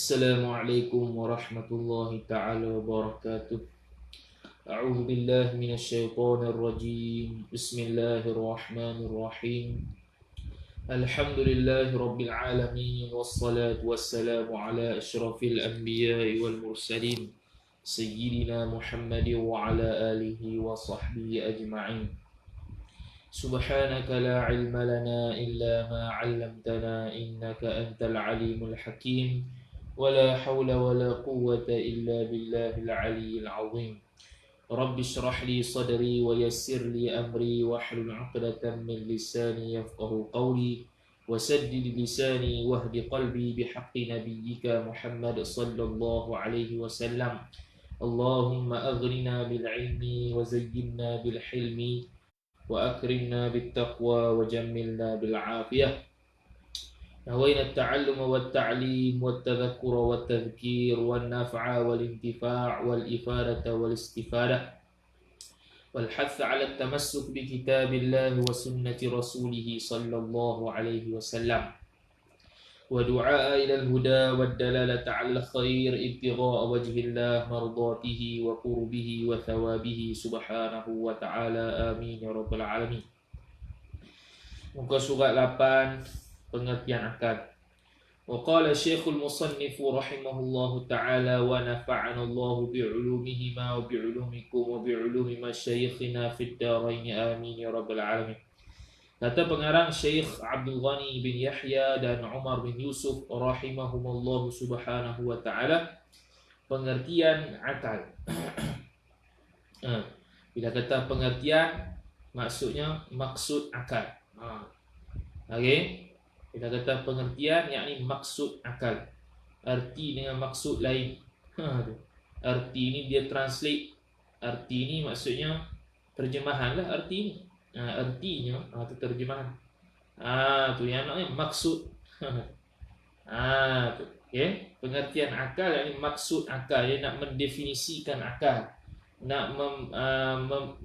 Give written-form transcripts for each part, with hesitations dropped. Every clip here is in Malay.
Assalamualaikum warahmatullahi ta'ala wabarakatuh. A'udzu billahi minasyaitonir rajim. Bismillahirrahmanirrahim. Alhamdulillahi rabbil alamin wassalatu wassalamu ala asyrafil anbiya'i wal mursalin sayyidina Muhammadin wa ala alihi wa sahbihi ajma'in. Subhanaka la ilma lana illa ma 'allamtana innaka antal alimul hakim. ولا حول ولا قوة إلا بالله العلي العظيم. رب اشرح لي صدري ويسر لي أمري واحلل عقدة من لساني يفقه قولي وسدد لساني واهد قلبي بحق نبيك محمد صلى الله عليه وسلم. اللهم أغننا بالعلم وزينا بالحلم وأكرمنا بالتقوى وجملنا بالعافية. نوينا التعلم والتعليم والتذكر والتذكير والنفع والانتفاع والإفادة والاستفادة والحث على التمسك بكتاب الله وسنة رسوله صلى الله عليه وسلم ودعاء إلى الهدى والدلالة على الخير ابتغاء وجه الله مرضاته وقربه وثوابه سبحانه وتعالى آمين يا رب العالمين. Muka surat 8 pengertian akal. Wa qala Syekhul Musannif rahimahullahu taala wa nafa'ana Allahu bi'ulumihima wa bi'ulumikum wa bi'ulumi masyayikhina fid dharain amin ya rabbal alamin. Kata pengarang Syekh Abdul Ghani bin Yahya dan Umar bin Yusuf rahimahumullahu subhanahu wa taala, pengertian akal. Bila kata pengertian, maksudnya maksud akal. Okey. Kita kata pengertian, yakni maksud akal. Arti dengan maksud lain. Arti ini dia translate. Arti ini maksudnya terjemahan lah arti ini. Artinya itu terjemahan. Tu yang namanya maksud. Tu. Okay? Pengertian akal yakni maksud akal. Dia nak mendefinisikan akal. Nak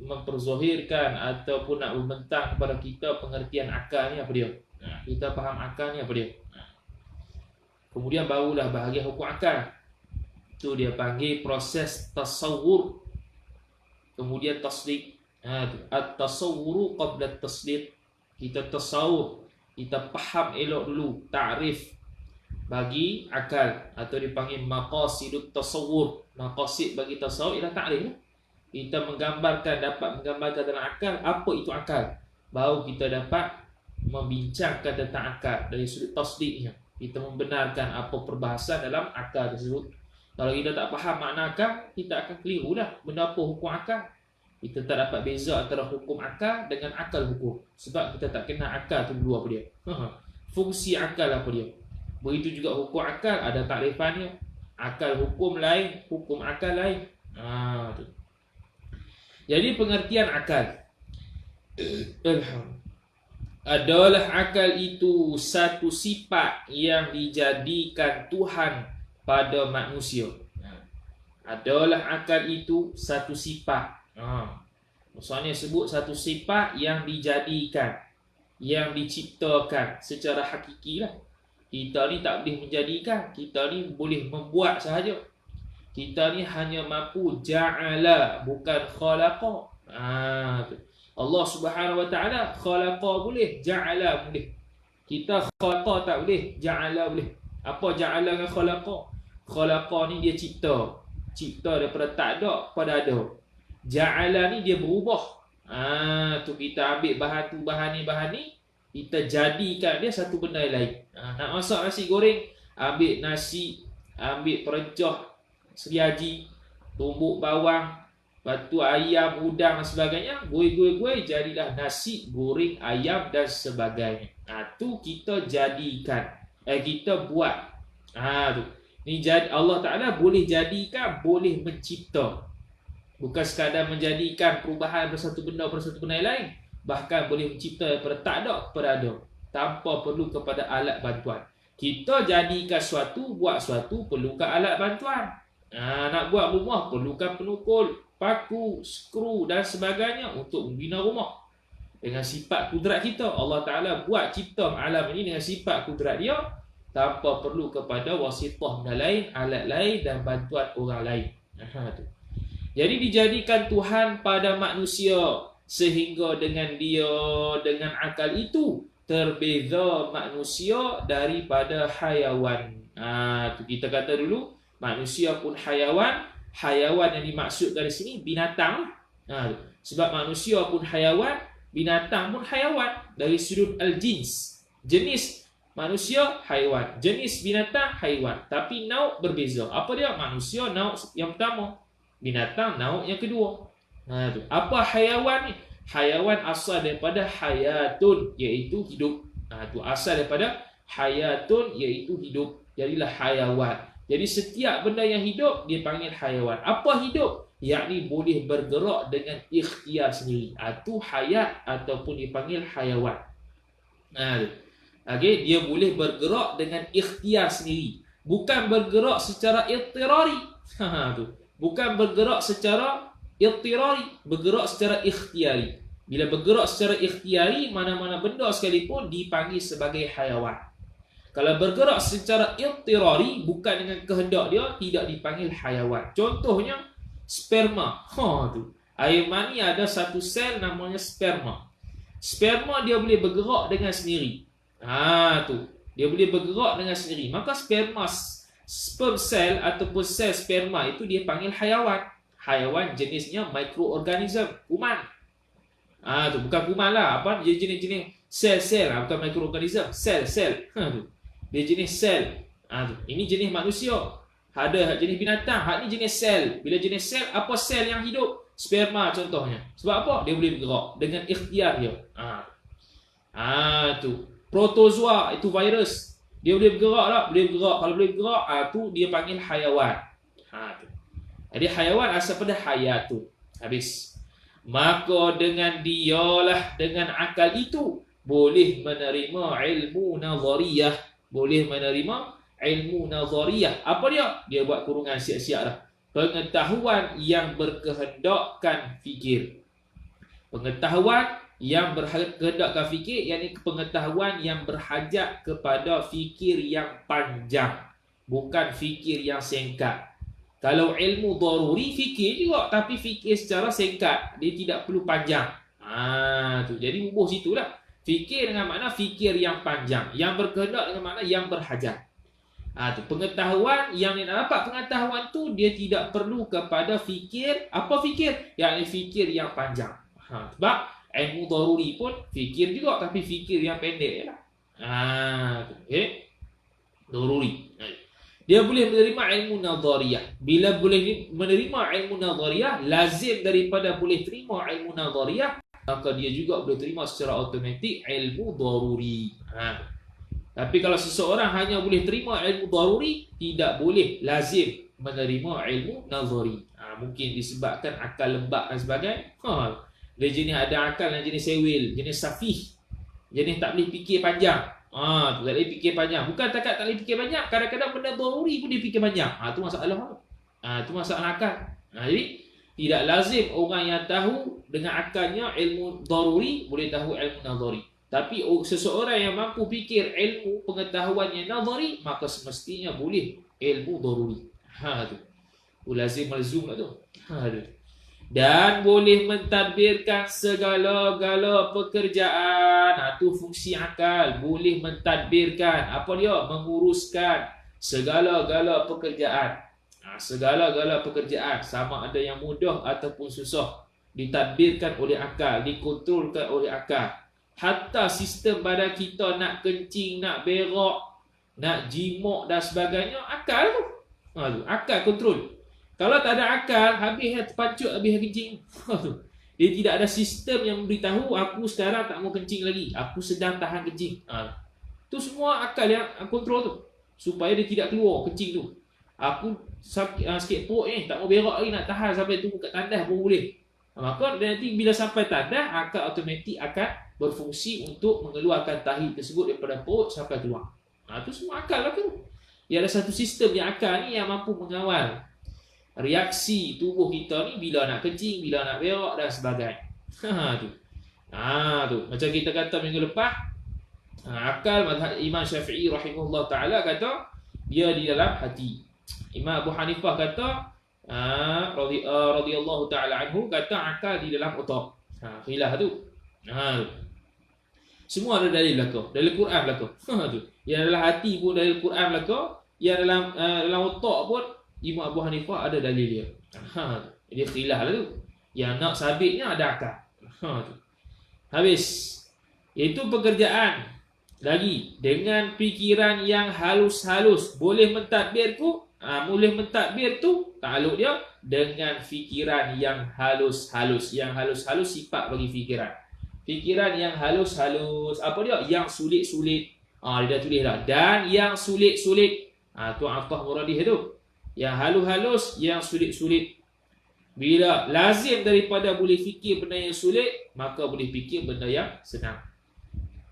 memperzahirkan ataupun nak membentang kepada kita pengertian akal ni apa dia. Kita faham akal ni apa dia. Kemudian barulah bahagian hukum akal. Tu dia panggil proses tasawwur. Kemudian tasdiq. At-tasawwuru qabla at-tasdiq. Kita tasawwur, kita faham elok dulu ta'rif bagi akal, atau dipanggil maqasidut tasawwur. Maqasid bagi tasawwur ialah ta'rif. Kita dapat menggambarkan dalam akal apa itu akal. Baru kita dapat membincangkan tentang akal dari sudut tasdiknya. Kita membenarkan apa perbahasan dalam akal tersebut. Kalau kita tak faham makna akal, kita akan keliru lah. Benda apa hukum akal? Kita tak dapat beza antara hukum akal dengan akal hukum. Sebab kita tak kenal akal tu dulu apa dia. Fungsi akal apa dia. Begitu juga hukum akal ada takrifannya. Akal hukum lain, hukum akal lain. Tu. Jadi pengertian akal adalah akal itu satu sifat yang dijadikan Tuhan pada manusia. Adalah akal itu satu sifat. Maksudnya sebut satu sifat yang dijadikan, yang diciptakan secara hakiki lah. Kita ni tak boleh menjadikan, kita ni boleh membuat sahaja. Kita ni hanya mampu ja'ala, bukan khalaqa. Allah Subhanahu wa taala khalaqa boleh, ja'ala boleh. Kita khalaqa tak boleh, ja'ala boleh. Apa ja'ala dengan khalaqa? Khalaqa ni dia cipta. Cipta daripada tak ada kepada ada. Ja'ala ni dia berubah. Tu kita ambil bahan ni, kita jadikan dia satu benda lain. Nak masak nasi goreng, ambil nasi, ambil perencah seriaji, tumbuk bawang, batu ayam, udang dan sebagainya, goi, jadilah nasi goreng ayam dan sebagainya. Tu kita jadikan. Kita buat. Tu. Ni jadi Allah Taala boleh jadikan, boleh mencipta. Bukan sekadar menjadikan perubahan bersatu benda lain, bahkan boleh mencipta daripada tak ada kepada ada, tanpa perlu kepada alat bantuan. Kita jadikan suatu, buat suatu, perlukan alat bantuan. Nak buat rumah perlukan penukul, paku, skru dan sebagainya untuk membina rumah. Dengan sifat kudrat kita, Allah Ta'ala buat cipta alam ini dengan sifat kudrat dia, tanpa perlu kepada wasithah lain, alat lain dan bantuan orang lain. Tu. Jadi dijadikan Tuhan pada manusia sehingga dengan akal itu terbeza manusia daripada hayawan. Tu kita kata dulu manusia pun hayawan. Hayawan yang dimaksud dari sini binatang. Sebab manusia pun hayawan, binatang pun hayawan dari sudut al-jins. Jenis manusia haiwan, jenis binatang haiwan, tapi nauk berbeza. Apa dia? Manusia nauk yang pertama, binatang nauk yang kedua. Tu. Apa hayawan ni? Hayawan asal daripada hayatun, iaitu hidup. Tu asal daripada hayatun, iaitu hidup. Jadilah hayawan. Jadi setiap benda yang hidup dia panggil hayawan. Apa hidup? Yakni boleh bergerak dengan ikhtiar sendiri. Itu hayat ataupun dipanggil hayawan. Okay, dia boleh bergerak dengan ikhtiar sendiri. Bukan bergerak secara ittirari. Bukan bergerak secara ittirari, bergerak secara ikhtiari. Bila bergerak secara ikhtiari, mana-mana benda sekalipun dipanggil sebagai hayawan. Kalau bergerak secara ittirari, bukan dengan kehendak dia, tidak dipanggil hayawan. Contohnya sperma. Tu. Air mani ada satu sel namanya sperma. Sperma dia boleh bergerak dengan sendiri. Tu. Dia boleh bergerak dengan sendiri. Maka sperm cell ataupun sel sperma itu dia panggil hayawan. Hayawan jenisnya mikroorganism, kuman. Tu bukan kuman lah, apa? Dia jenis-jenis sel-sel, bukan mikroorganism, sel-sel. Tu. Dia jenis sel. Tu. Ini jenis manusia. Ada jenis binatang, hak ni jenis sel. Bila jenis sel, apa sel yang hidup? Sperma contohnya. Sebab apa? Dia boleh bergerak dengan ikhtiar dia. Tu. Protozoa itu virus. Dia boleh bergerak tak? Boleh bergerak. Kalau boleh bergerak, tu dia panggil hayawan. Tu. Jadi hayawan asal pada hayatun. Habis. Maka dengan akal itu boleh menerima ilmu nazariyah. Boleh menerima ilmu nazariyah. Apa dia? Dia buat kurungan siap-siap dah. Pengetahuan yang berkehendakkan fikir. Pengetahuan yang berkehendakkan fikir, yakni pengetahuan yang berhajat kepada fikir yang panjang, bukan fikir yang singkat. Kalau ilmu daruri, fikir juga, tapi fikir secara singkat, dia tidak perlu panjang. Tu. Jadi bubuh situlah. Fikir dengan makna fikir yang panjang, yang berkehendak dengan makna yang berhajat. Tu. Pengetahuan yang dia nak dapat pengetahuan tu, dia tidak perlu kepada fikir. Apa fikir? Yakni fikir yang panjang. Sebab ilmu daruri pun fikir juga, tapi fikir yang pendek je lah. Okay. Daruri. Dia boleh menerima ilmu nazariyah. Bila boleh menerima ilmu nazariyah, lazim daripada boleh terima ilmu nazariyah, maka dia juga boleh terima secara automatik ilmu daruri. Tapi kalau seseorang hanya boleh terima ilmu daruri, tidak boleh lazim menerima ilmu nazari. Mungkin disebabkan akal lembab dan sebagainya. Dia jenis ada akal dan jenis sewil, jenis safih, jenis tak boleh fikir panjang. Tak boleh fikir panjang. Bukan takat tak boleh fikir panjang, kadang-kadang benda daruri pun dia fikir panjang. Tu masalah. Tu masalah akal. Jadi tidak lazim orang yang tahu dengan akalnya ilmu daruri boleh tahu ilmu nazari. Tapi seseorang yang mampu fikir ilmu pengetahuan yang nazari, maka semestinya boleh ilmu daruri. Tu lazim malzum lah tu. Dan boleh mentadbirkan segala-gala pekerjaan. Itu fungsi akal. Boleh mentadbirkan. Apa dia? Menguruskan segala-gala pekerjaan. Segala-gala pekerjaan, sama ada yang mudah ataupun susah, ditadbirkan oleh akal, dikontrolkan oleh akal. Hatta sistem badan kita nak kencing, nak berak, nak jimuk dan sebagainya, akal tu. Akal kontrol. Kalau tak ada akal, habis terpacut, habis kencing. Dia tidak ada sistem yang memberitahu aku sekarang tak mau kencing lagi, aku sedang tahan kencing. Tu semua akal yang kontrol tu, supaya dia tidak keluar kencing tu. Aku sikit perut ni, tak mau berak lagi, nak tahan sampai tunggu kat tandas pun boleh. Maka nanti bila sampai tandas, akal automatik akan berfungsi untuk mengeluarkan tahi tersebut daripada perut sampai keluar. Tu semua akal lah tu. Dia ada satu sistem yang akal ni yang mampu mengawal reaksi tubuh kita ni bila nak kencing, bila nak berak dan sebagainya. Tu. Tu. Macam kita kata minggu lepas, Akal mazhab Imam Syafi'i rahimahullah ta'ala kata dia di dalam hati. Imam Abu Hanifah kata radhiyallahu ta'ala anhu kata akal di dalam otak. Khilaf tu. Semua ada dalil belaka. Dalil Quran belaka. Tu. Yang dalam hati pun dalil Quran belaka, yang dalam otak pun Imam Abu Hanifah ada dalil dia. Dia khilaf lah tu. Yang nak sabitnya ada akal. Tu. Habis. Itu pekerjaan. Lagi dengan fikiran yang halus-halus boleh mentadbir tu takluk dia dengan fikiran yang halus-halus. Yang halus-halus sifat bagi fikiran. Fikiran yang halus-halus apa dia? Yang sulit-sulit. Dia dah tulis dah. Dan yang sulit-sulit. Tu Athah Muradih tu. Yang halus-halus, yang sulit-sulit. Bila lazim daripada boleh fikir benda yang sulit, maka boleh fikir benda yang senang.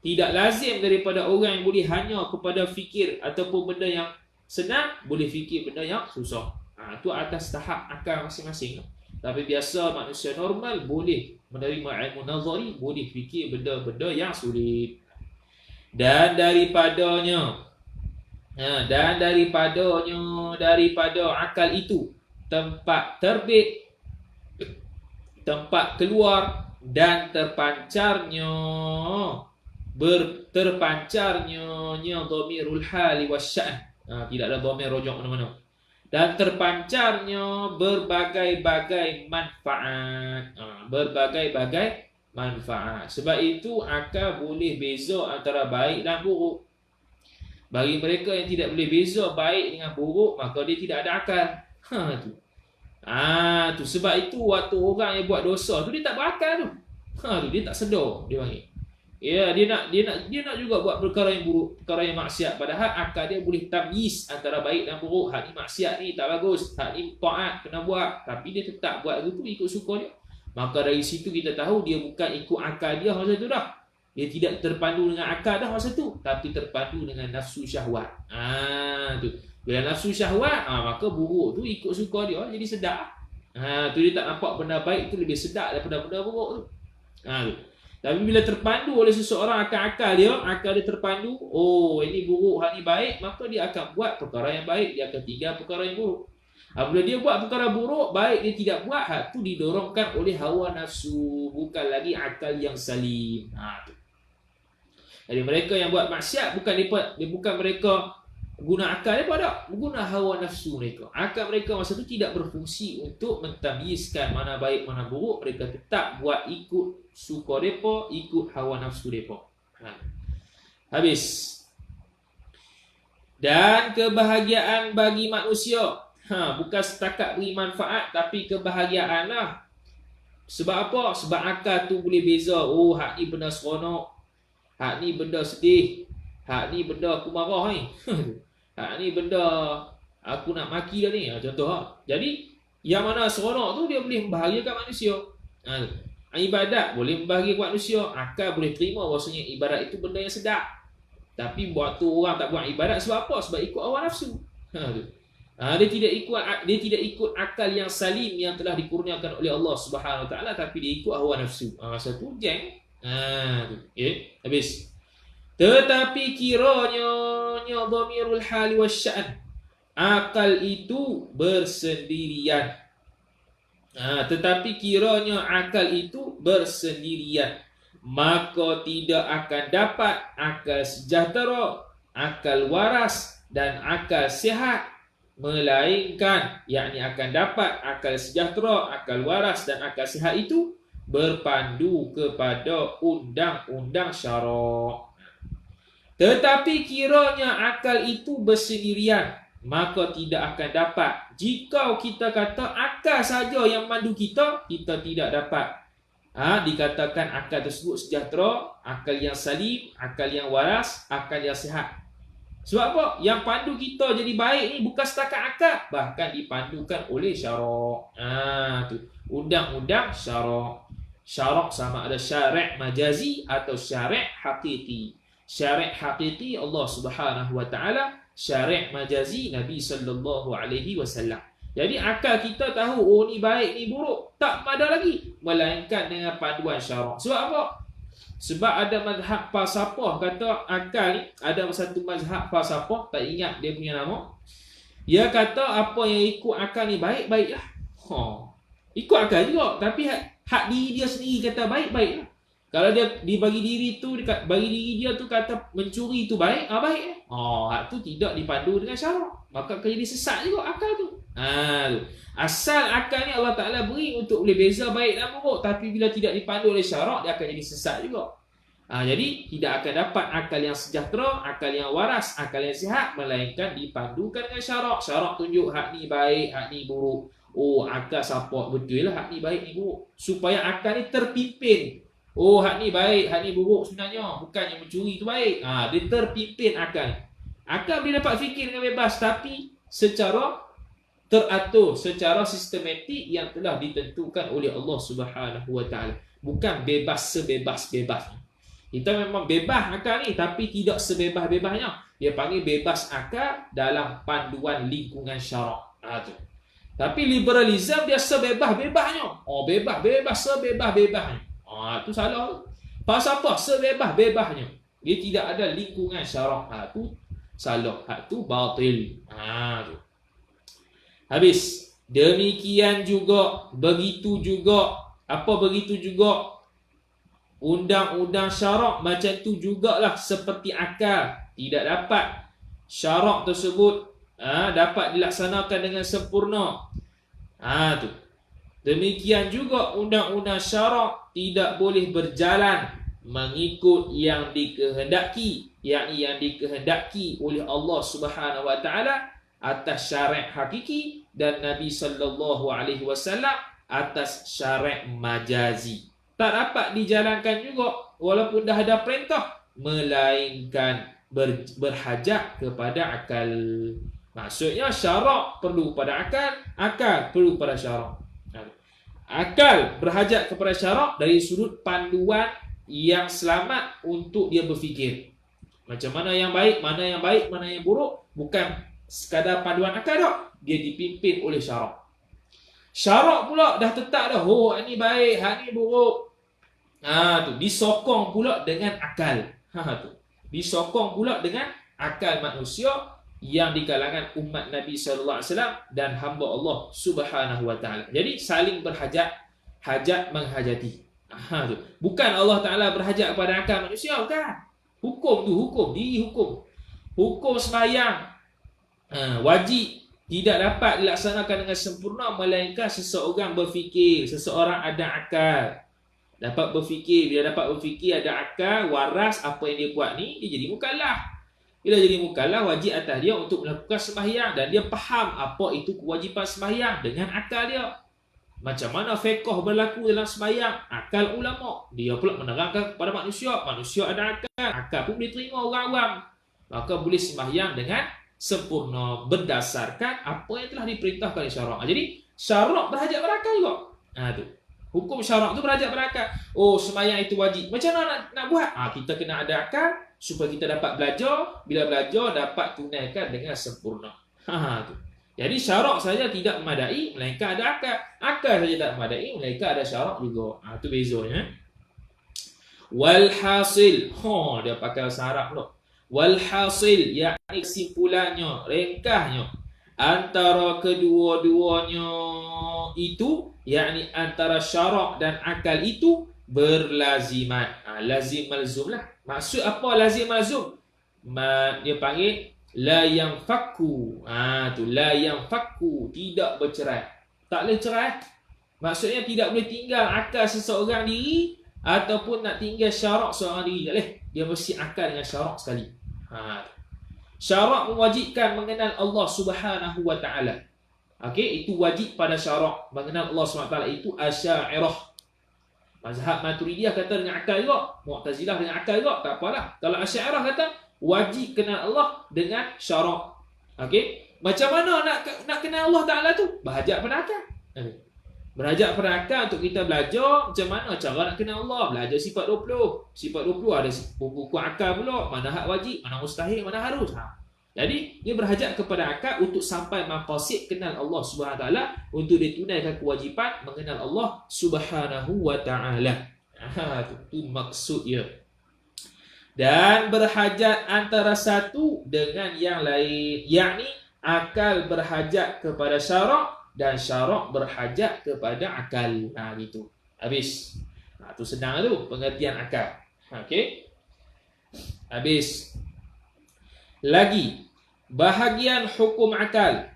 Tidak lazim daripada orang yang boleh hanya kepada fikir ataupun benda yang senang, boleh fikir benda yang susah. Itu atas tahap akal masing-masing. Tapi biasa manusia normal boleh menerima ilmu nazari, boleh fikir benda-benda yang sulit. Dan daripada akal itu tempat terbit, tempat keluar dan terpancarnya dhamirul hali wasya'n. Tidak ada dhamir rujuk mana-mana. Dan terpancarnya berbagai-bagai manfaat. Berbagai-bagai manfaat. Sebab itu akal boleh beza antara baik dan buruk. Bagi mereka yang tidak boleh beza baik dengan buruk, maka dia tidak ada akal. Tu sebab itu waktu orang yang buat dosa tu dia tak berakal tu. Dia tak sedar dia panggil. Ya, dia nak juga buat perkara yang buruk, perkara yang maksiat, padahal akal dia boleh tamyiz antara baik dan buruk. Hak ni maksiat ni tak bagus, hak ni taat kena buat, tapi dia tetap buat itu ikut suka dia. Maka dari situ kita tahu dia bukan ikut akal dia masa tu dah. Dia tidak terpandu dengan akal dah masa tu, tapi terpandu dengan nafsu syahwat. Tu. Bila nafsu syahwat, maka buruk tu ikut suka dia, jadi sedap. Tu dia tak nampak benda baik tu lebih sedap daripada benda buruk tu. Tu. Tapi bila terpandu oleh seseorang akal dia terpandu, ini buruk, hal ni baik, maka dia akan buat perkara yang baik, dia akan tinggal perkara yang buruk. Apabila dia buat perkara buruk, baik dia tidak buat, hal tu didorongkan oleh hawa nafsu, bukan lagi akal yang salim. Tu. Jadi mereka yang buat maksiat bukan mereka guna akal mereka tak, guna hawa nafsu mereka. Akal mereka masa tu tidak berfungsi untuk mentamyizkan mana baik mana buruk, mereka tetap buat ikut suka mereka, ikut hawa nafsu mereka. Habis. Dan kebahagiaan bagi manusia, bukan setakat beri manfaat, tapi kebahagiaan lah. Sebab apa? Sebab akal tu boleh beza. Hak ni benda seronok, hak ni benda sedih, hak ni benda aku marah ni. Hak ni benda aku nak maki dah ni. Contoh. Jadi yang mana seronok tu dia boleh membahagiakan manusia. Ibadat boleh membahagiakan manusia. Akal boleh terima bahawasanya ibadat itu benda yang sedap. Tapi waktu orang tak buat ibadat sebab apa? Sebab ikut hawa nafsu. Dia tidak ikut akal yang salim yang telah dikurniakan oleh Allah Subhanahu Wa Taala, tapi dia ikut hawa nafsu. Masa tu jeng. Habis. Tetapi kiranya dhamirul hali wasya'n, akal itu bersendirian. Tetapi kiranya akal itu bersendirian, maka tidak akan dapat akal sejahtera, akal waras dan akal sihat, melainkan yakni akan dapat akal sejahtera, akal waras dan akal sihat itu berpandu kepada undang-undang syarak. Tetapi kiranya akal itu bersendirian, maka tidak akan dapat. Jika kita kata akal saja yang mandu kita tidak dapat. Dikatakan akal tersebut sejahtera, akal yang salim, akal yang waras, akal yang sihat. Sebab apa? Yang pandu kita jadi baik ni bukan setakat akal, bahkan dipandukan oleh syarak. Tu undang-undang syarak. Syarak sama ada syari' majazi atau syari' hakiki. Syari' hakiki Allah Subhanahu Wa Taala, syari' majazi Nabi sallallahu alaihi wasallam. Jadi akal kita tahu ni baik ni buruk, tak pada lagi, melainkan dengan panduan syarak. Sebab apa? Sebab ada mazhab falsafah kata akal ni, ada satu mazhab falsafah, tak ingat dia punya nama. Dia kata apa yang ikut akal ni baik-baiklah. Ikut akal juga, tapi hak diri dia sendiri kata baik-baiklah. Kalau dia dibagi diri tu, bagi diri dia tu kata mencuri tu baik, baik. Hak tu tidak dipandu dengan syarak. Maka akan jadi sesat juga akal tu. Asal akal ni Allah Ta'ala beri untuk boleh beza baik dan buruk, tapi bila tidak dipandu oleh syarak, dia akan jadi sesat juga. Jadi tidak akan dapat akal yang sejahtera, akal yang waras, akal yang sihat, melainkan dipandukan dengan syarak. Syarak tunjuk hak ni baik, hak ni buruk. Akal support betul lah hak ni baik, ni buruk, supaya akal ni terpimpin. Hak ni baik, hak ni buruk sebenarnya, bukan yang mencuri tu baik. Dia terpimpin akal. Akal boleh dapat fikir dengan bebas, tapi secara teratur, secara sistematik yang telah ditentukan oleh Allah Subhanahu Wa Taala. Bukan bebas sebebas-bebasnya. Kita memang bebas akal ni, tapi tidak sebebas-bebasnya. Dia panggil bebas akal dalam panduan lingkungan syarak. Tu. Tapi liberalism dia sebebas-bebasnya. Bebas-bebas, sebebas-bebasnya. Itu salah. Falsafah sebebas-bebasnya. Dia tidak ada lingkungan syarak. Itu salah. Itu batil. Tu. Habis. Demikian juga, begitu juga. Apa begitu juga? Undang-undang syarak macam tu jugalah seperti akal. Tidak dapat syarak tersebut dapat dilaksanakan dengan sempurna. Tu. Demikian juga undang-undang syarak tidak boleh berjalan mengikut yang dikehendaki, yakni yang dikehendaki oleh Allah Subhanahu Wa Taala atas syariat hakiki dan Nabi sallallahu alaihi wasallam atas syariat majazi. Tak dapat dijalankan juga walaupun dah ada perintah, melainkan berhajat kepada akal. Maksudnya syarak perlu pada akal, akal perlu pada syarak. Akal berhajat kepada syarak dari sudut panduan yang selamat untuk dia berfikir. Macam mana yang baik, mana yang baik, mana yang buruk, bukan sekadar panduan akal tak, dia dipimpin oleh syarak. Syarak pula dah tetap dah, ini baik, hak ni buruk. Tu disokong pula dengan akal. Tu. Disokong pula dengan akal manusia yang di kalangan umat Nabi sallallahu alaihi wasallam dan hamba Allah Subhanahu wa taala. Jadi saling berhajat, hajat menghajati. Tu. Bukan Allah Taala berhajat kepada akal manusia, bukan. Hukum tu hukum, diri hukum. Hukum sembahyang wajib tidak dapat dilaksanakan dengan sempurna melainkan seseorang berfikir, seseorang ada akal. Dapat berfikir, bila dapat berfikir ada akal, waras apa yang dia buat ni, dia jadi mukallaf. Bila jadi mukallaf, wajib atas dia untuk melakukan sembahyang dan dia faham apa itu kewajipan sembahyang dengan akal dia. Macam mana fiqh berlaku dalam sembahyang, akal ulama. Dia pula menerangkan kepada manusia, manusia ada akal, akal pun boleh terima orang awam. Maka boleh sembahyang dengan sempurna berdasarkan apa yang telah diperintahkan oleh syarak. Jadi syarak berhajat berakal juga. Tu. Hukum syarak tu berhajat berakal. Sembahyang itu wajib. Macam mana nak buat? Kita kena ada akal supaya kita dapat belajar. Bila belajar dapat tunaikan dengan sempurna. Tu. Jadi syarak saja tidak memadai melainkan ada akal. Akal saja tak memadai melainkan ada syarak juga. Itu bezanya. Walhasil. Dia pakai bahasa Arab pula. Walhasil, yakni kesimpulannya, ringkasnya, antara kedua-duanya itu, yakni antara syarak dan akal itu berlazimat. Lazim malzum lah. Maksud apa lazim malzum? Dia panggil la yanfakku. Tu la yanfakku, tidak bercerai. Tak boleh cerai. Maksudnya tidak boleh tinggal akal seseorang diri ataupun nak tinggal syarak seorang diri. Tak boleh. Dia mesti akal dengan syarak sekali. Syarak mewajibkan mengenal Allah Subhanahu wa taala. Itu wajib pada syarak mengenal Allah Subhanahu wa taala, itu Asy'ariyah. Mazhab Maturidiyah kata dengan akal juga, Mu'tazilah dengan akal juga, tak apalah. Kalau Asy'ariyah kata wajib kenal Allah dengan syarak. Macam mana nak kenal Allah Taala tu? Berhajat pada akal. Berhajat pada akal untuk kita belajar macam mana cara nak kenal Allah. Belajar sifat 20. Sifat 20 ada buku akal pula. Mana hak wajib, mana mustahil, mana harus. Jadi, dia berhajat kepada akal untuk sampai maqasid kenal Allah Subhanahu Wa Taala, untuk ditunaikan kewajipan mengenal Allah Subhanahu Wa Taala. Itu maksud dia. Dan berhajat antara satu dengan yang lain, yakni akal berhajat kepada syarak dan syarak berhajat kepada akal. Gitu. Habis. Tu senang tu pengertian akal. Okey. Habis. Lagi, bahagian hukum akal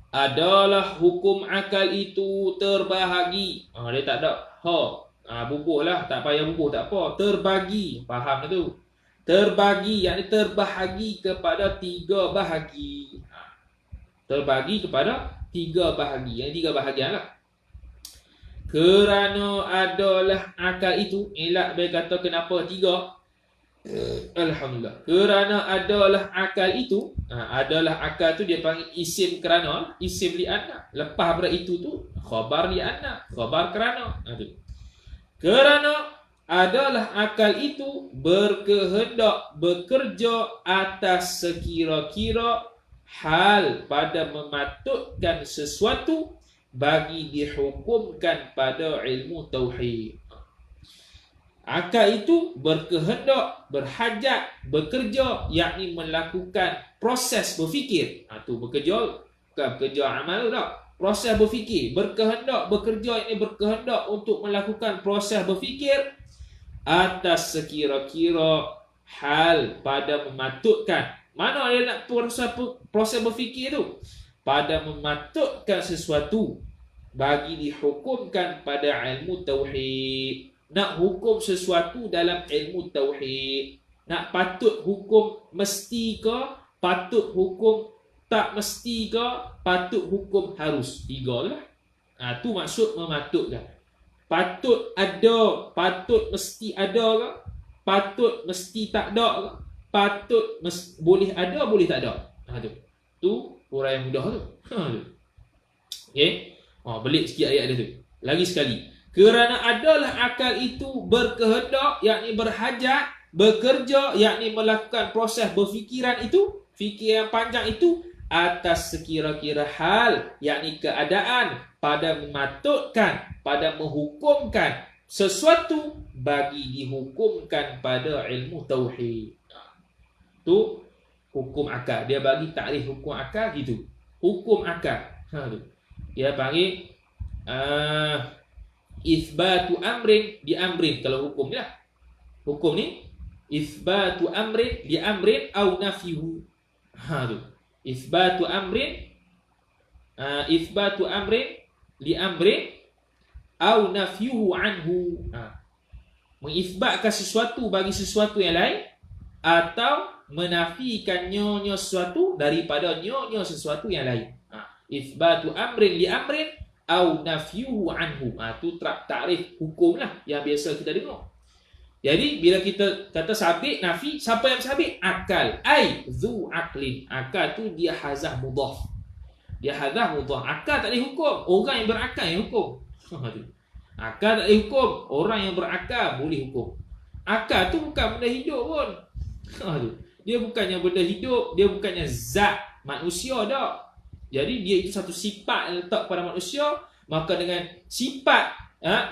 adalah hukum akal itu terbahagi. Dia tak ada bubuhlah, tak payah bubuh tak apa. Terbagi, faham tu? Terbagi, yakni terbahagi kepada 3 bahagi. Terbagi kepada 3 bahagi. Yang 3 bahagian lah. Kerana adalah akal itu, elak berkata kenapa 3? Alhamdulillah. Kerana adalah akal itu, adalah akal tu dia panggil isim kerana, isim li'anna. Lepas daripada itu tu, khabar li'anna, khabar kerana. Kerana adalah akal itu berkehendak bekerja atas sekira-kira hal pada mematutkan sesuatu bagi dihukumkan pada ilmu tauhid. Akal itu berkehendak, berhajat, bekerja, yakni melakukan proses berfikir. Tu bekerja, bukan bekerja amal tu tak. Proses berfikir, berkehendak, bekerja, yakni berkehendak untuk melakukan proses berfikir atas sekira-kira hal pada mematutkan. Mana dia nak proses berfikir tu? Pada mematutkan sesuatu bagi dihukumkan pada ilmu tauhid. Nak hukum sesuatu dalam ilmu tauhid, nak patut hukum mesti ke, patut hukum tak mesti ke, patut hukum harus. 3 lah. Tu maksud mematutkan. Patut ada, patut mesti ada ke, patut mesti tak ada ke, patut boleh ada, boleh tak ada. Tu orang yang mudah tu. Okey. Belik sikit ayat dia tu. Lagi sekali. Kerana adalah akal itu berkehendak, yakni berhajat, bekerja, yakni melakukan proses berfikiran itu, fikir yang panjang itu, atas sekira-kira hal, yakni keadaan, pada mematutkan, pada menghukumkan sesuatu bagi dihukumkan pada ilmu tauhid. Tu hukum akal. Dia bagi takrif hukum akal gitu. Hukum akal. Dia panggil isbatu amrin di amrin. Kalau hukum ni lah. Hukum ni isbatu amrin di amrin au nafyuhu. Tu. Isbatu amrin li amrin au nafyuhu anhu. Mengisbatkan sesuatu bagi sesuatu yang lain atau menafikan nyonya sesuatu daripada nyonya sesuatu yang lain. Isbatu amrin li amrin au nafyuhu anhu. Tu takrif hukum lah yang biasa kita dengar. Jadi bila kita kata sabit nafi, siapa yang sabit? Akal. Ai zu aqlin. Akal tu dia hazah mudhaf. Dia hazah mudhaf. Akal tak boleh hukum, orang yang berakal yang hukum. Akal tak boleh hukum, orang yang berakal boleh hukum. Akal tu bukan benda hidup pun. Dia bukannya benda hidup, dia bukannya zat manusia dah. Jadi dia itu satu sifat yang letak pada manusia, maka dengan sifat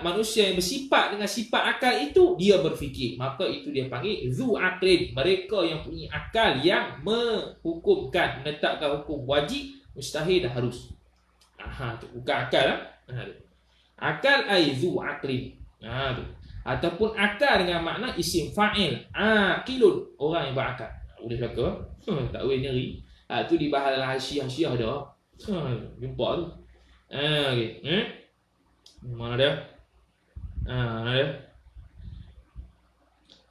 manusia yang bersifat dengan sifat akal itu, dia berfikir. Maka itu dia panggil zu aqlin. Mereka yang punya akal yang menghukumkan, menetapkan hukum wajib, mustahil dan harus. Tu bukan akal lah. Akal ai zu aqlin. Tu. Ataupun akal dengan makna isim fa'il. Aqilun, orang yang berakal. Boleh belaka? Tak boleh nyeri. Tu di bahasa Hasiah dah. Jumpa tu. Okey. Mana dia? Mana dia?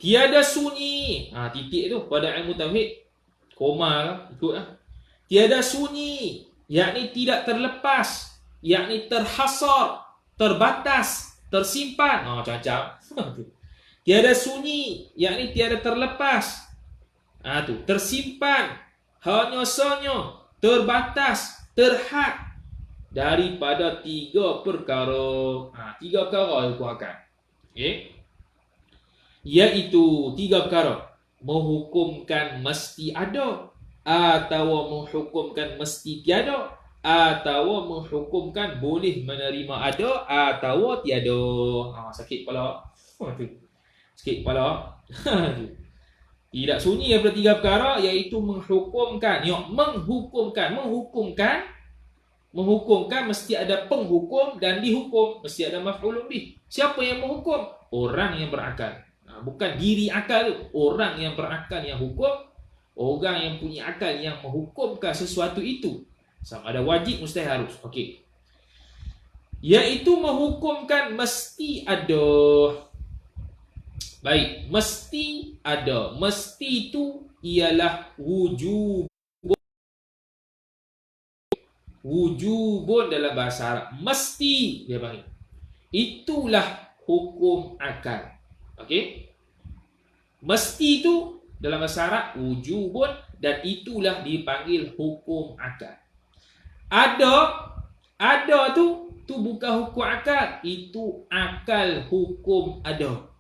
Tiada sunyi. Titik tu pada ilmu tauhid. Koma lah, ikutlah. Tiada sunyi, yakni tidak terlepas, yakni terhasar, terbatas, tersimpan. Macam-macam. Tiada sunyi, yakni tiada terlepas. Tu tersimpan, hanya saja, terbatas, terhad daripada 3 perkara. 3 perkara yang aku akan. Iaitu 3 perkara. Menghukumkan mesti ada, atau menghukumkan mesti tiada, atau menghukumkan boleh menerima ada atau tiada. Sakit kepala. Tu. Sikit kepala. Tidak sunyi daripada 3 perkara, iaitu menghukumkan. Menghukumkan mesti ada penghukum, dan dihukum mesti ada maf'ulun bih. Siapa yang menghukum? Orang yang berakal. Bukan diri akal tu. Orang yang berakal yang hukum. Orang yang punya akal yang menghukumkan sesuatu itu. Sama ada wajib, mustahil, harus. Okey. Iaitu menghukumkan mesti ada. Baik, mesti ada. Mesti itu ialah wujubun dalam bahasa Arab. Mesti dia panggil. Itulah hukum akal. Okey? Mesti itu dalam bahasa Arab wujubun, dan itulah dipanggil hukum akal. Ada tu bukan hukum akal, itu akal hukum ada.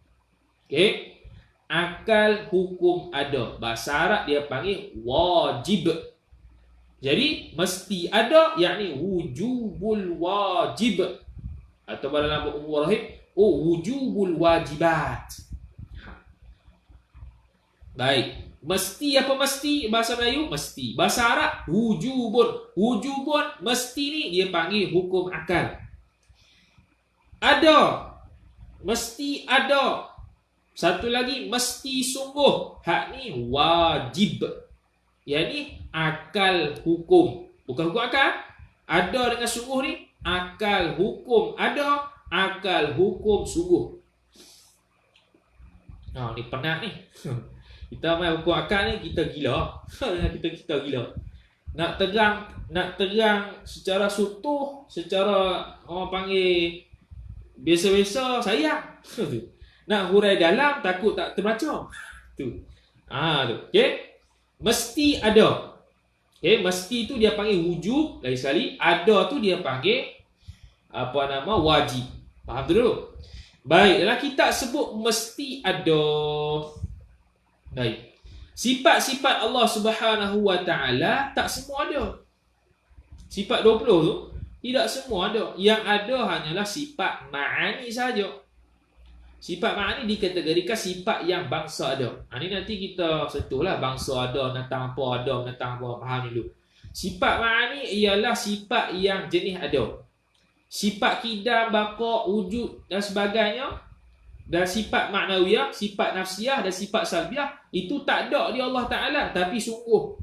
Okey? Akal hukum ada. Bahasa Arab dia panggil wajib. Jadi mesti ada, yakni wujubul wajib, atau dalam Ummul Rahim wujubul wajibat. Baik, mesti apa mesti? Bahasa Melayu mesti, bahasa Arab wujubun. Wujubun mesti ni dia panggil hukum akal. Ada, mesti ada. Satu lagi mesti sungguh. Hak ni wajib. Yang ni akal hukum, bukan hukum akal. Ada dengan sungguh ni akal hukum ada, akal hukum sungguh. Ni penat ni. Kita main hukum akal ni kita gila. kita gila. Nak terang secara sutuh, secara orang panggil biasa-biasa, sayang. Nak hurai dalam, takut tak terbaca. Tu. Tu. Okey. Mesti ada. Okey, mesti tu dia panggil wujub, lagi sekali. Ada tu dia panggil wajib. Faham tu dulu? Baik, dalam kitab sebut mesti ada. Baik. Sifat-sifat Allah Subhanahu Wa Taala tak semua ada. Sifat 20 tu tidak semua ada. Yang ada hanyalah sifat ma'ani saja. Sifat ma'ani dikategorikan sifat yang bangsa ada. Ini nanti kita sentuhlah bangsa ada, menentang apa, faham dulu. Sifat ma'ani ialah sifat yang jenis ada. Sifat kidam, baqa, wujud dan sebagainya, dan sifat maknawiyah, sifat nafsiyah dan sifat salbiyah, itu tak ada di Allah Ta'ala, tapi sungguh.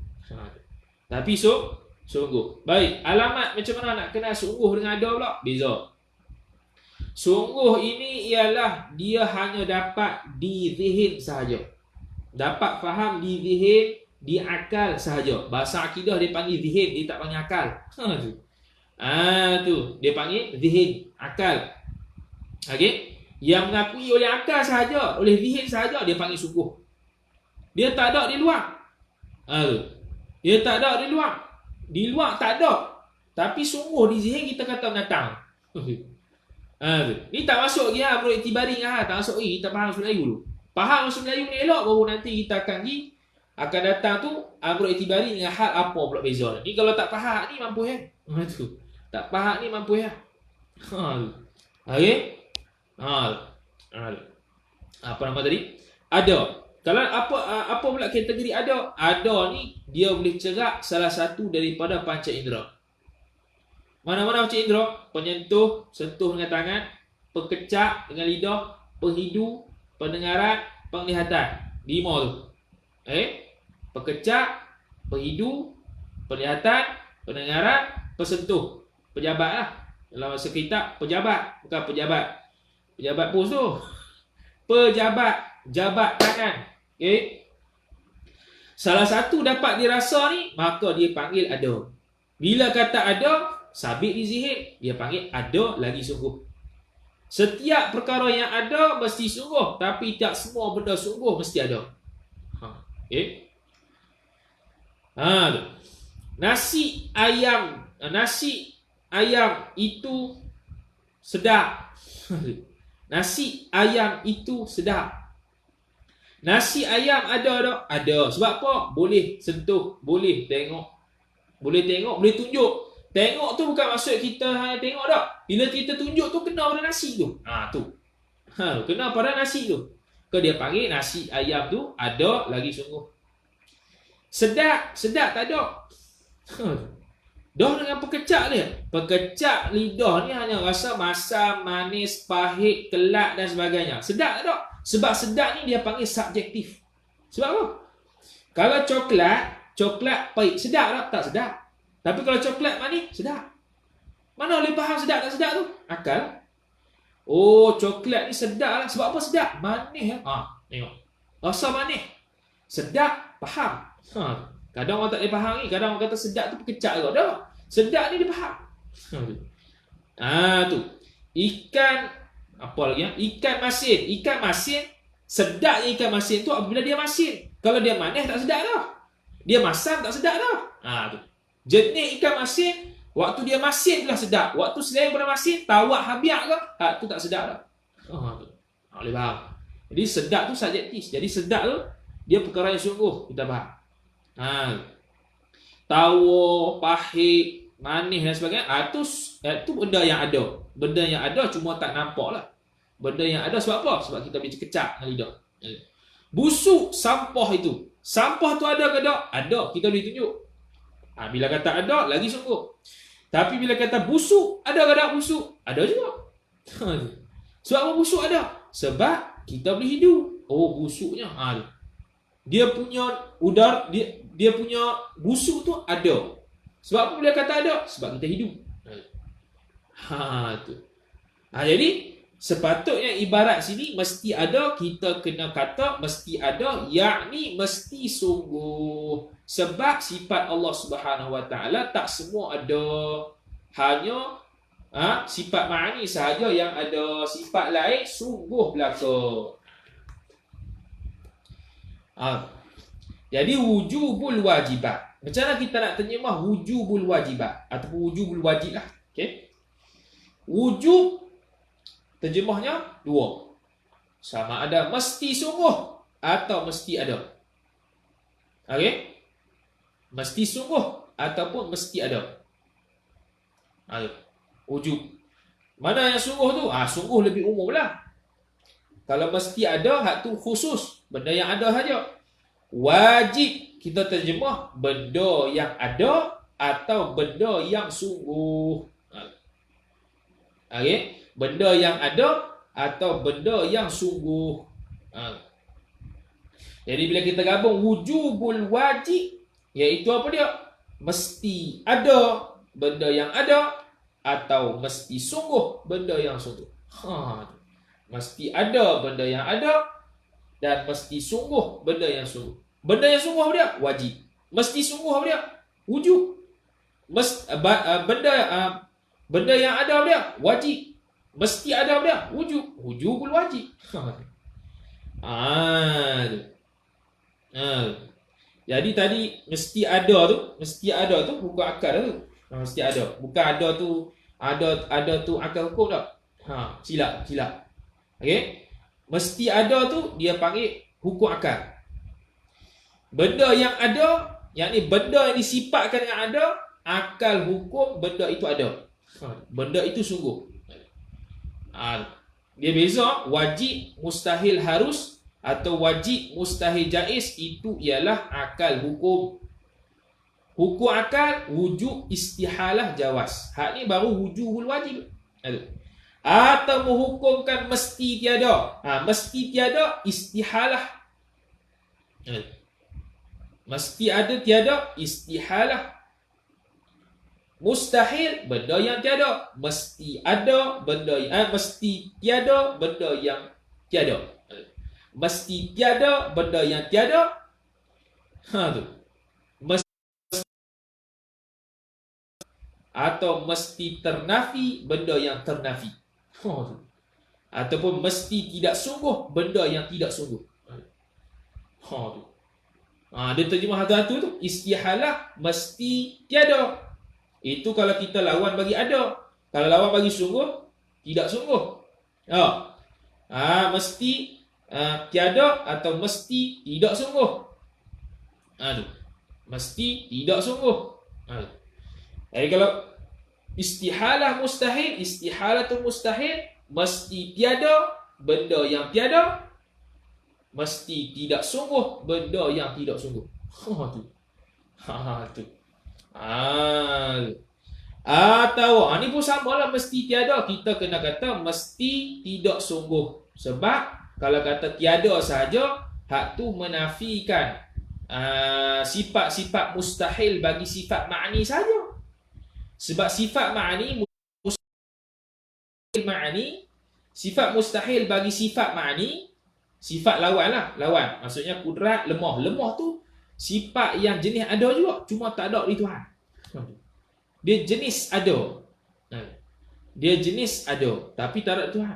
Sungguh. Baik, alamat macam mana nak kenal sungguh dengan ada pula? Beza. Sungguh ini ialah dia hanya dapat di zihin sahaja. Dapat faham di zihin, di akal sahaja. Bahasa akidah dia panggil zihin, dia tak panggil akal. Tu. Dia panggil zihin, akal. Okey? Yang mengakui oleh akal sahaja, oleh zihin sahaja, dia panggil sungguh. Dia tak ada di luar. Dia tak ada di luar. Di luar tak ada. Tapi sungguh di zihin kita kata mendatang. Ni tak masuk lagi menurut itibari tak masuk lagi. Kita faham bahasa Melayu dulu. Faham bahasa Melayu ni elok, baru nanti kita akan datang tu menurut itibari dengan hal apa pula beza. Ni kalau tak faham ni mampu tu. Tak faham ni mampu Okey? Apa nama tadi? Ada. Kalau apa pula kategori ada? Ada ni dia boleh cerak salah satu daripada panca indera. Mana-mana panca indera? Penyentuh, sentuh dengan tangan, pekecak dengan lidah, penghidu, pendengaran, penglihatan. 5 tu. Pekecak, penghidu, penglihatan, pendengaran, pesentuh. Pejabat lah. Dalam bahasa kitab, pejabat, bukan pejabat pos tu. Jabat tangan. Okey. Salah satu dapat dirasa ni, maka dia panggil ada. Bila kata ada, sabit di zihin, dia panggil ada lagi sungguh. Setiap perkara yang ada mesti sungguh, tapi tak semua benda sungguh mesti ada. Okey. Nasi ayam itu sedap. Nasi ayam itu sedap. Nasi ayam ada tak? Ada. Sebab apa? Boleh sentuh, boleh tengok. Boleh tunjuk. Tengok tu bukan maksud kita hanya tengok tak. Bila kita tunjuk tu kena pada nasi tu. Tu. Kena pada nasi tu. Ke dia panggil nasi ayam tu ada lagi sungguh. Sedap tak ada. Dah dengan pekecak dia. Pekecak lidah ni hanya rasa masam, manis, pahit, kelat dan sebagainya. Sedap tak? Sebab sedap ni dia panggil subjektif. Sebab apa? Kalau coklat pahit, sedap tak? Tak sedap. Tapi kalau coklat manis, sedap. Mana boleh faham sedap tak sedap tu? Akal. Oh, coklat ni sedap lah. Sebab apa sedap? Manis lah. Tengok. Rasa manis. Sedap, faham. Kadang orang tak boleh faham ni. Kadang orang kata sedap tu pekecak ke. Tak. Sedap ni dia faham. Tu. Ikan, apa lagi? Ikan masin. Ikan masin, sedapnya ikan masin tu apabila dia masin. Kalau dia manis tak sedap dah. Dia masam tak sedap dah. Tu. Jenis ikan masin, waktu dia masin itulah sedap. Waktu selain pada masin, tawak habiak ke, tu tak sedap dah. Tu. Boleh faham. Jadi sedap tu subjektif. Jadi sedap tu dia perkara yang sungguh kita faham. Tawa, pahit, manis dan sebagainya, tu benda yang ada. Benda yang ada cuma tak nampak lah. Benda yang ada sebab apa? Sebab kita boleh kecak dengan lidah. Busuk sampah itu. Sampah tu ada ke tak? Ada. Kita boleh tunjuk. Bila kata ada, lagi sungguh. Tapi bila kata busuk, ada ke tak busuk? Ada juga. Sebab apa busuk ada? Sebab kita boleh hidup. Oh, busuknya. Dia punya udara, dia punya busuk tu ada. Sebab apa bila kata ada? Sebab kita hidup. Tu. Jadi sepatutnya ibarat sini mesti ada, kita kena kata mesti ada, yakni mesti sungguh. Sebab sifat Allah Subhanahu Wa Taala tak semua ada. Hanya sifat ma'ani sahaja yang ada. Sifat lain sungguh belaka. Jadi wujubul wajibat. Macam mana kita nak terjemah wujubul wajibat ataupun wujubul wajib lah. Okay? Wujub terjemahnya dua. Sama ada mesti sungguh atau mesti ada. Okey? Mesti sungguh ataupun mesti ada. Wujub. Mana yang sungguh tu? Sungguh lebih umum lah. Kalau mesti ada, hak tu khusus. Benda yang ada saja. Wajib kita terjemah benda yang ada atau benda yang sungguh. Okey? Benda yang ada atau benda yang sungguh. Jadi bila kita gabung wujubul wajib, iaitu apa dia? Mesti ada benda yang ada atau mesti sungguh benda yang sungguh. Mesti ada benda yang ada dan mesti sungguh benda yang sungguh. Benda yang sungguh apa dia? Wajib. Mesti sungguh apa dia? Wujub. Benda yang ada apa dia? Wajib. Mesti ada apa dia? Wujub. Wujubul wajib. Jadi tadi mesti ada tu bukan akal tu. Mesti ada. Bukan ada tu akal hukum tak? Silap. Okey? Mesti ada tu dia panggil hukum akal. Benda yang ada, yakni benda yang disifatkan yang ada, akal hukum benda itu ada. Benda itu sungguh. Dia beza wajib, mustahil, harus atau wajib, mustahil, jaiz. Itu ialah akal hukum. Hukum akal, wujub, istihalah, jawaz. Hak ni baru wujubul wajib. Atau menghukumkan mesti tiada. Mesti tiada, istihalah. Mesti ada tiada, istihalah. Mustahil, benda yang tiada. Mesti ada, benda yang mesti tiada, benda yang tiada. Mesti tiada, benda yang tiada. Tu. Atau mesti ternafi, benda yang ternafi. Ataupun mesti tidak sungguh, benda yang tidak sungguh. Tu. Dia terjemah satu-satu tu. Istihalah, mesti tiada. Itu kalau kita lawan bagi ada. Kalau lawan bagi sungguh, tidak sungguh. Mesti tiada atau mesti tidak sungguh. Mesti tidak sungguh. Jadi kalau istihalah mustahil, istihalah tu mustahil, mesti tiada, benda yang tiada, mesti tidak sungguh benda yang tidak sungguh. Tu. Tu. Atau ni pun sama lah, mesti tiada. Kita kena kata mesti tidak sungguh. Sebab kalau kata tiada sahaja, hak tu menafikan sifat-sifat mustahil bagi sifat ma'ni saja. Sebab sifat ma'ni, sifat mustahil bagi sifat ma'ni, sifat lawan lah. Lawan maksudnya kudrat, lemah. Lemah tu sifat yang jenis ada juga, cuma tak ada di Tuhan. Dia jenis ada. Dia jenis ada, tapi tak ada di Tuhan.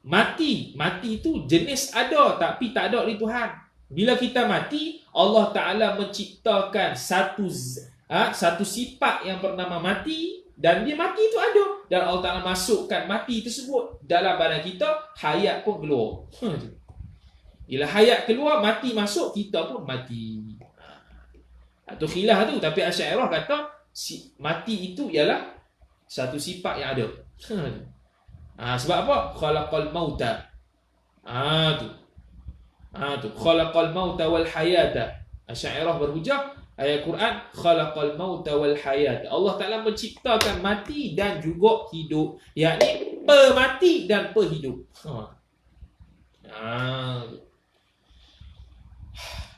Mati tu jenis ada, tapi tak ada di Tuhan. Bila kita mati, Allah Ta'ala menciptakan satu sifat yang bernama mati, dan dia mati itu ada. Dan Allah Ta'ala masukkan mati tersebut dalam badan kita, hayat pun keluar. Bila hayat keluar, mati masuk, kita pun mati. Itu khilaf tu. Tapi Asy'ariyah kata mati itu ialah satu sifat yang ada. Sebab apa? Khalaqal mauta. Tu khalaqal mauta wal hayata. Asy'ariyah berhujah ayat Quran, khalaqal mauta wal hayata. Allah Taala menciptakan mati dan juga hidup, yakni pemati dan pehidup.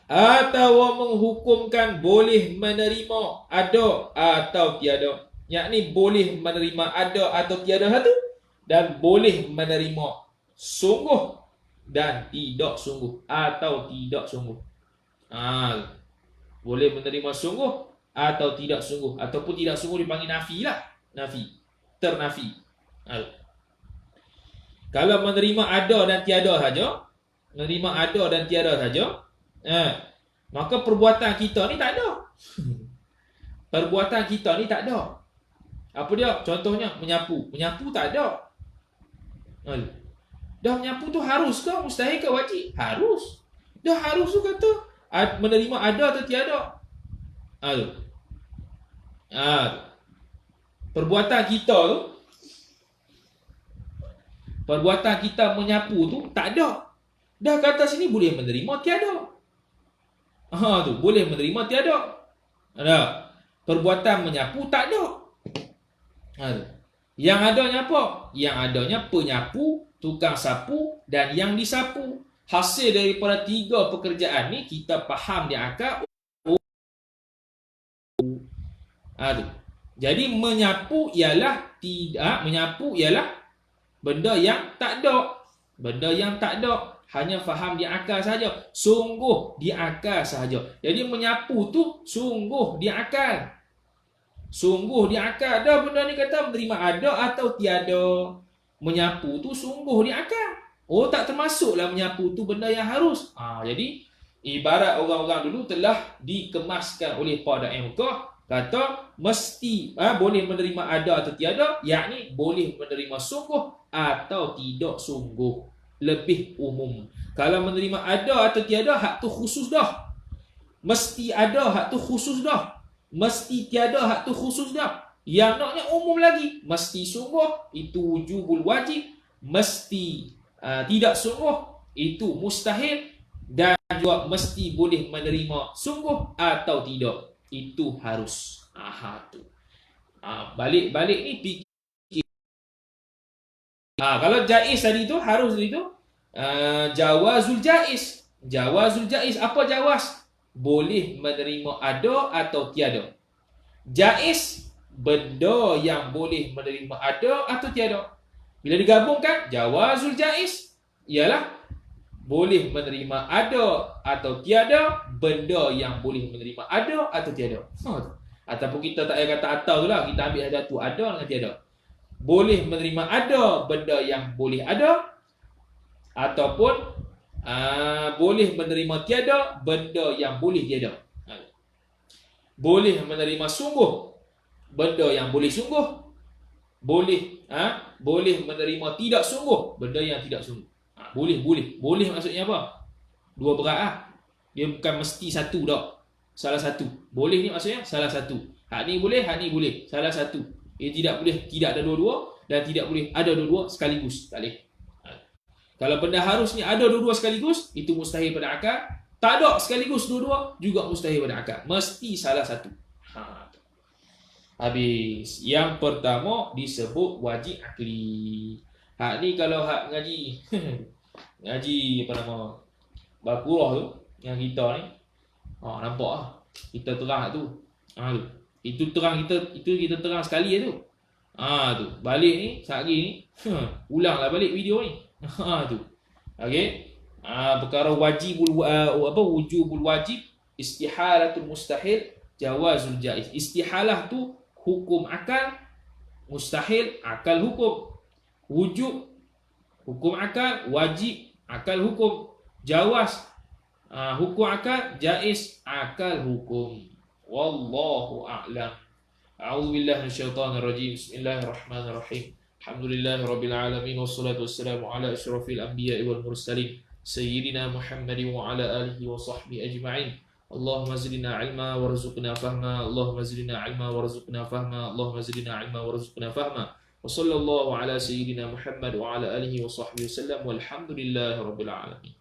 Atau menghukumkan boleh menerima ada atau tiada, yakni boleh menerima ada atau tiada satu, dan boleh menerima sungguh dan tidak sungguh atau tidak sungguh. Boleh menerima sungguh atau tidak sungguh, ataupun tidak sungguh dipanggil nafi lah. Nafi, ternafi. Kalau menerima ada dan tiada saja, menerima ada dan tiada saja, maka perbuatan kita ni tak ada. Perbuatan kita ni tak ada. Apa dia? Contohnya menyapu. Menyapu tak ada. Dah menyapu tu harus ke? Mustahil ke? Wajib? Harus. Dah harus tu kata menerima ada atau tiada. Perbuatan kita tu, perbuatan kita menyapu tu tak ada. Dah kata sini boleh menerima tiada. Tu boleh menerima tiada. Ada. Perbuatan menyapu tak ada. Yang adanya apa? Yang adanya penyapu, tukang sapu, dan yang disapu. Hasil daripada tiga pekerjaan ni kita faham di akal. Jadi menyapu ialah benda yang tak ada. Benda yang tak ada, hanya faham di akal saja. Sungguh di akal sahaja. Jadi menyapu tu sungguh di akal. Sungguh di akal. Dah benda ni kata menerima ada atau tiada. Menyapu tu sungguh di akal. Tak termasuklah menyapu tu benda yang harus. Jadi ibarat orang-orang dulu telah dikemaskan oleh pada MK, kata mesti boleh menerima ada atau tiada, yakni boleh menerima sungguh atau tidak sungguh. Lebih umum. Kalau menerima ada atau tiada, hak tu khusus dah. Mesti ada, hak tu khusus dah. Mesti tiada, hak tu khusus dah. Yang naknya umum lagi. Mesti sungguh, itu wujubul wajib. Mesti tidak sungguh, itu mustahil. Dan juga mesti boleh menerima sungguh atau tidak, itu harus. Tu. Balik-balik ni fikir. Kalau jaiz tadi tu, harus tadi tu, jawazul jaiz. Jawazul jaiz, apa jawaz? Boleh menerima ada atau tiada. Jaiz, benda yang boleh menerima ada atau tiada. Bila digabungkan, jawazul jaiz ialah boleh menerima ada atau tiada, benda yang boleh menerima ada atau tiada. Ataupun kita tak payah kata atau tu lah, kita ambil satu, ada dengan tiada. Boleh menerima ada, benda yang boleh ada, ataupun boleh menerima tiada, benda yang boleh tiada. Boleh menerima sungguh, benda yang boleh sungguh. Boleh menerima tidak sungguh, benda yang tidak sungguh. Boleh maksudnya apa? Dua berat Dia bukan mesti satu dah. Salah satu. Boleh ni maksudnya salah satu. Hak ni boleh, salah satu. Tidak boleh tidak ada dua-dua, dan tidak boleh ada dua-dua sekaligus. Tak boleh. Kalau benda harus ni ada dua-dua sekaligus, itu mustahil pada akal. Tak ada sekaligus dua-dua, juga mustahil pada akal. Mesti salah satu. Habis. Yang pertama disebut wajib akli. Hak ni kalau hak ngaji ngaji apa nama Baqarah tu yang kita ni. Nampak ah. Kita terang tu. Tu. Itu terang kita terang sekali tu. Tu. Balik ni sehari ni ulanglah balik video ni. Tu. Okey. Perkara wajibul wujubul wajib, istihalatul mustahil, jawazul jaiz. Istihalah tu hukum akal, mustahil akal hukum. Wujub hukum akal, wajib akal hukum. Jawaz hukum akal, jaiz akal hukum. Wallahu a'lam. A'udzu billahi minasyaitonir rajim. Bismillahirrahmanirrahim. Alhamdulillahirabbil alamin wassalatu wassalamu ala asyrafil anbiya'i wal mursalin sayyidina Muhammadin wa ala alihi wa sahbihi ajma'in. Allahumma zidna ilma warzuqna fahma. Allahumma zidna ilma warzuqna fahma. Allahumma zidna ilma warzuqna fahma. Wa sallallahu ala sayyidina Muhammad wa ala alihi wa sahbihi wasallam walhamdulillahi rabbil alamin.